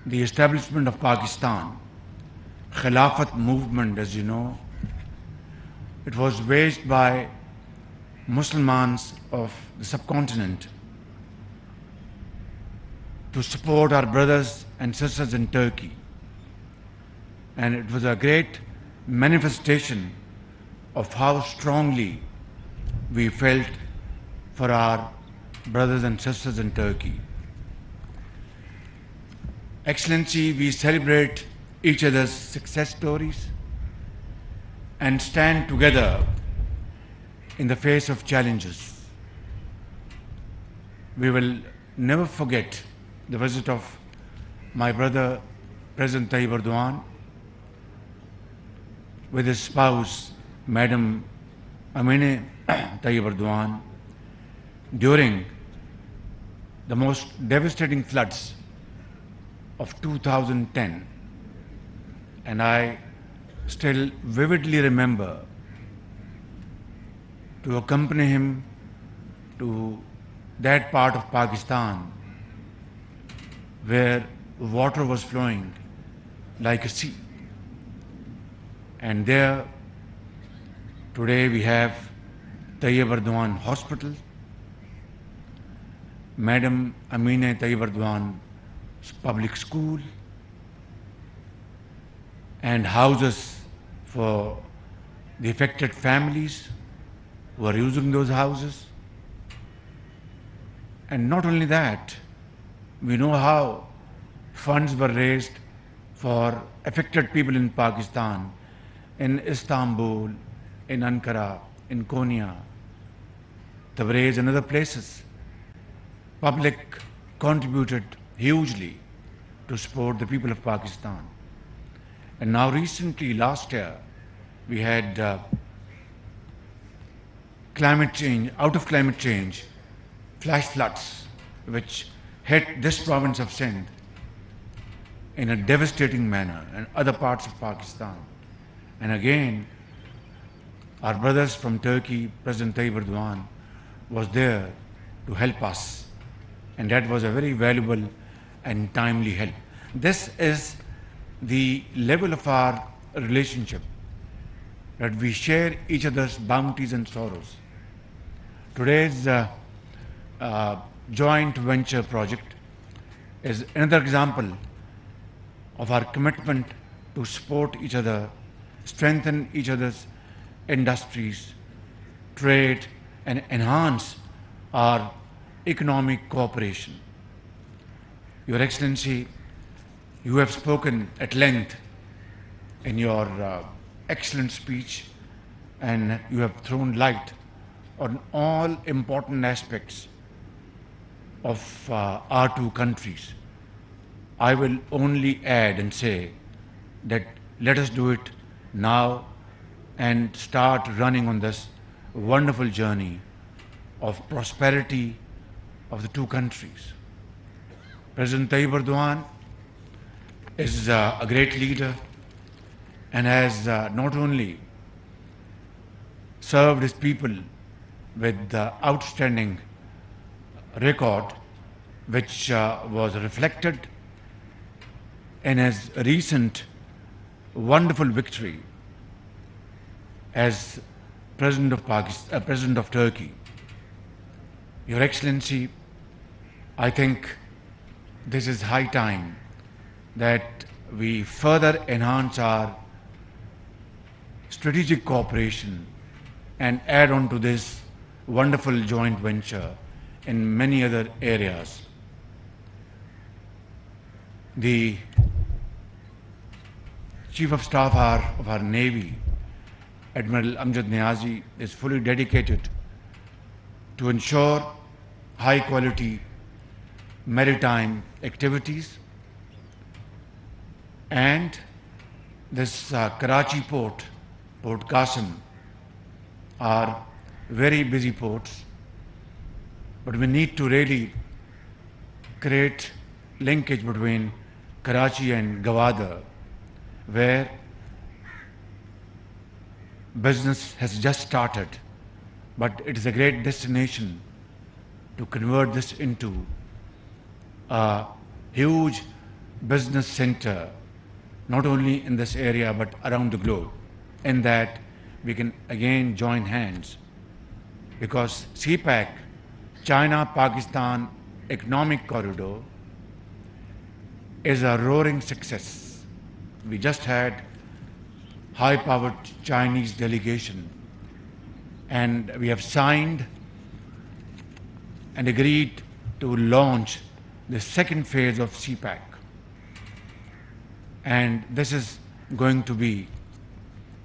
the establishment of Pakistan, Khilafat movement, as you know, it was waged by Muslims of the subcontinent to support our brothers and sisters in Turkey. And it was a great manifestation of how strongly we felt for our brothers and sisters in Turkey. Excellency, we celebrate each other's success stories and stand together in the face of challenges. We will never forget the visit of my brother, President Tayyip Erdogan, with his spouse, Madam Amine Tayyip Erdogan, during the most devastating floods of 2010. And I still vividly remember to accompany him to that part of Pakistan where water was flowing like a sea. And there, today we have Tayyip Erdogan Hospital, Madam Amine Tayyip Erdogan Public School, and houses for the affected families who are using those houses. And not only that, we know how funds were raised for affected people in Pakistan, in Istanbul, in Ankara, in Konya, Tabriz and other places. Public contributed hugely to support the people of Pakistan. And now recently, last year, we had climate change, out of climate change, flash floods, which hit this province of Sindh in a devastating manner and other parts of Pakistan. And again, our brothers from Turkey, President Tayyip Erdogan, was there to help us. And that was a very valuable and timely help. This is the level of our relationship, that we share each other's bounties and sorrows. Today's joint venture project is another example of our commitment to support each other, strengthen each other's industries, trade, and enhance our economic cooperation. Your Excellency, you have spoken at length in your excellent speech, and you have thrown light on all important aspects of our two countries. I will only add and say that let us do it now and start running on this wonderful journey of prosperity of the two countries. President Tayyip Erdogan is a great leader and has not only served his people with the outstanding record, which was reflected in his recent wonderful victory as President of Pakistan, President of Turkey. Your Excellency, I think this is high time that we further enhance our strategic cooperation and add on to this wonderful joint venture in many other areas. The Chief of Staff of our Navy, Admiral Amjad Niazi, is fully dedicated to ensure high quality maritime activities, and this Karachi port, Port Qasim, are very busy ports, but we need to really create linkage between Karachi and Gwadar, where business has just started, but it is a great destination to convert this into a huge business center, not only in this area but around the globe, in that we can again join hands, because CPEC, China-Pakistan Economic Corridor, is a roaring success. We just had high-powered Chinese delegation, and we have signed and agreed to launch the second phase of CPEC. And this is going to be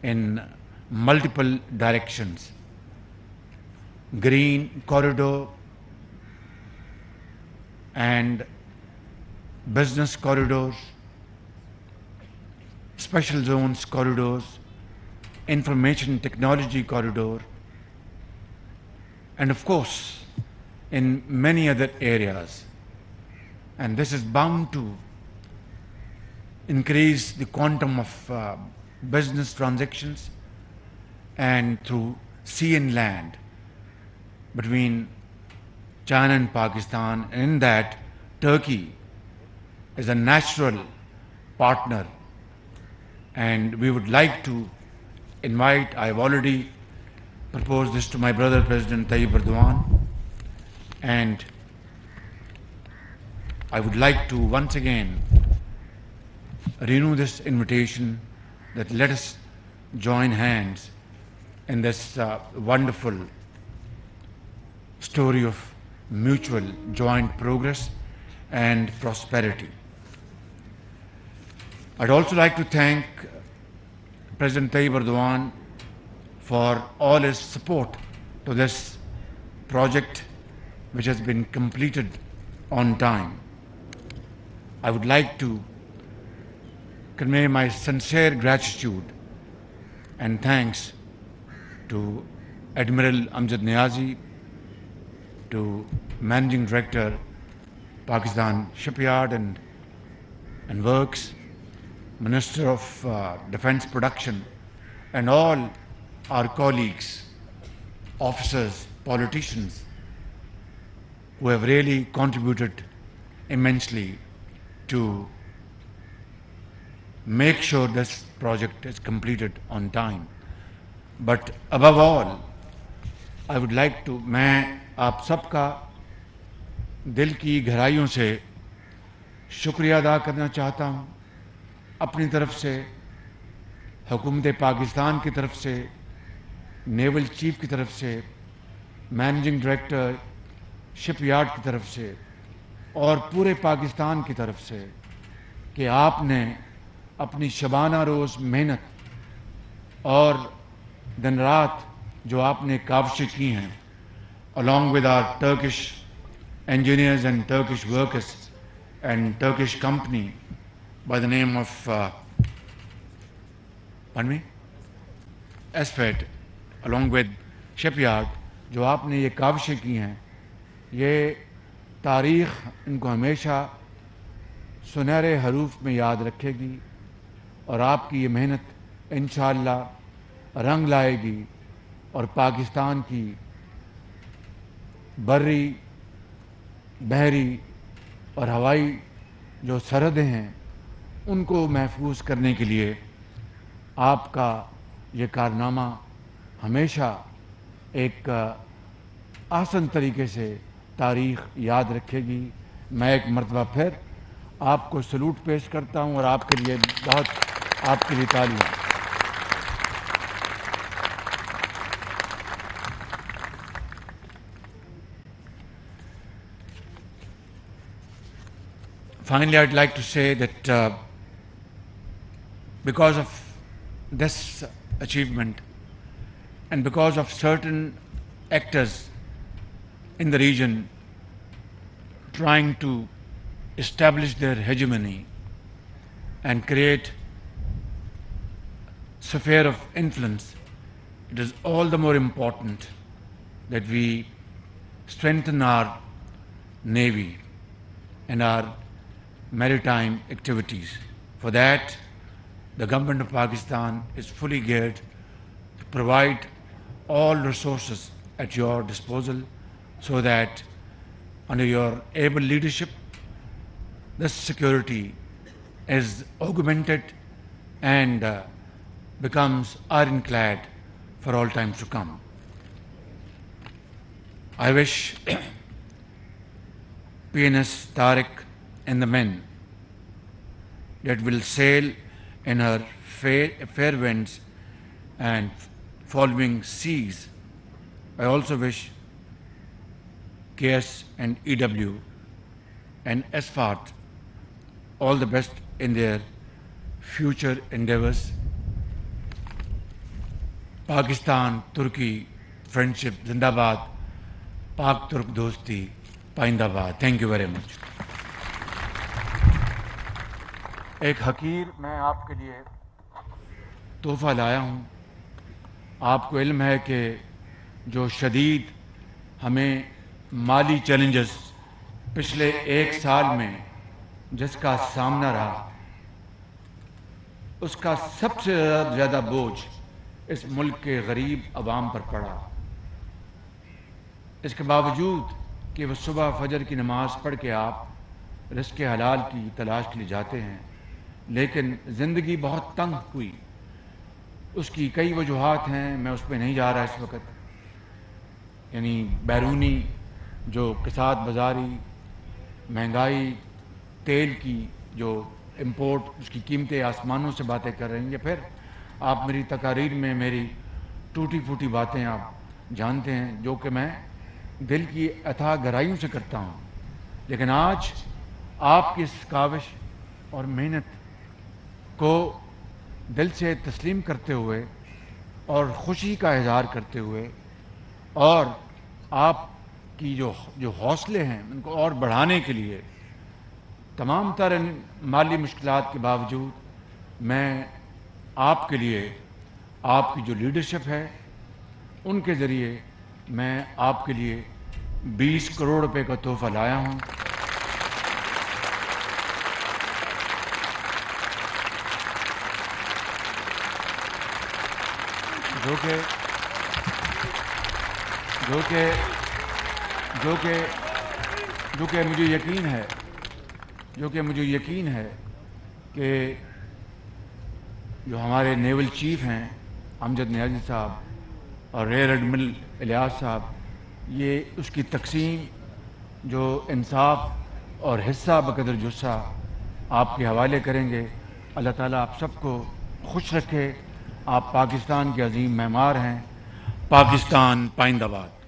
in multiple directions: green corridor and business corridors, special zones corridors, information technology corridor, and of course in many other areas. And this is bound to increase the quantum of business transactions and through sea and land between China and Pakistan, and in that Turkey is a natural partner. And we would like to invite, I've already proposed this to my brother President Tayyip Erdogan, and I would like to once again renew this invitation that let us join hands in this wonderful story of mutual joint progress and prosperity. I'd also like to thank President Tayyip Erdogan for all his support to this project, which has been completed on time. I would like to convey my sincere gratitude and thanks to Admiral Amjad Niazi, to Managing Director, Pakistan Shipyard and Works, Minister of Defense Production, and all our colleagues, officers, politicians, who have really contributed immensely to make sure this project is completed on time. But above all, I would like to, मैं आप सबका दिल की गहराइयों से शुक्रिया अदा करना चाहता हूँ, अपनी तरफ से, हुकूमत पाकिस्तान की तरफ से, नेवल चीफ की तरफ से, मैनेजिंग डायरेक्टर शिपयार्ड की तरफ से और पूरे पाकिस्तान की तरफ से कि आपने अपनी शबाना रोज़ मेहनत और दिन रात जो आपने काविशें की हैं, along with our Turkish engineers and Turkish workers and Turkish company by the name of ASFED, along with Shipyard, जो आपने ये काविशें की हैं, ये तारीख़ इनको हमेशा सुनहरे हरूफ में याद रखेगी और आपकी ये मेहनत इंशाअल्लाह रंग लाएगी और पाकिस्तान की बर्री, बहरी और हवाई जो सरहदें हैं उनको महफूज करने के लिए आपका ये कारनामा हमेशा एक आसान तरीके से तारीख़ याद रखेगी। मैं एक मरतबा फिर आपको सलूट पेश करता हूँ और आपके लिए बहुत, आपके लिए तालियां। Finally, I'd like to say that because of this achievement and because of certain actors in the region trying to establish their hegemony and create sphere of influence, it is all the more important that we strengthen our navy and our maritime activities. For that, the government of Pakistan is fully geared to provide all resources at your disposal so that under your able leadership, this security is augmented and becomes ironclad for all times to come. I wish PNS Tariq and the men that will sail in her fair winds and following seas. I also wish KS and EW and SFAT all the best in their future endeavors. Pakistan, Turkey, friendship, Zindabad, Pak Turk Dosti, Paindabad. Thank you very much. ایک حقیر میں آپ کے لیے تحفہ لایا ہوں. آپ کو علم ہے کہ جو شدید ہمیں مالی چیلنجز پچھلے ایک سال میں جس کا سامنا رہا، اس کا سب سے زیادہ بوجھ اس ملک کے غریب عوام پر پڑا. اس کے باوجود کہ وہ صبح فجر کی نماز پڑھ کے آپ رزق حلال کی تلاش کے لیے جاتے ہیں، لیکن زندگی بہت تنگ ہوئی. اس کی کئی وجوہات ہیں، میں اس پہ نہیں جا رہا اس وقت. یعنی بیرونی جو کساد بازاری، مہنگائی، تیل کی جو امپورٹ، اس کی قیمتیں آسمانوں سے باتیں کر رہی ہیں، یا پھر آپ میری تقاریر میں میری ٹوٹی پھوٹی باتیں آپ جانتے ہیں جو کہ میں دل کی اتھاہ گہرائیوں سے کرتا ہوں. لیکن آج آپ کی اس کاوش اور محنت کو دل سے تسلیم کرتے ہوئے اور خوشی کا اظہار کرتے ہوئے اور آپ کی جو حوصلے ہیں ان کو اور بڑھانے کے لیے تمام تر مالی مشکلات کے باوجود میں آپ کے لیے آپ کی جو لیڈرشپ ہے ان کے ذریعے میں آپ کے لیے 20 کروڑ روپے کا تحفہ لایا ہوں. جو کہ مجھے یقین ہے کہ جو ہمارے نیول چیف ہیں امجد نیازی صاحب اور ریئر ایڈمرل الیاس صاحب، یہ اس کی تقسیم جو انصاف اور حصہ بقدر جثہ آپ کے حوالے کریں گے. اللہ تعالیٰ آپ سب کو خوش رکھے. آپ پاکستان کے عظیم معمار ہیں. پاکستان پائندہ باد.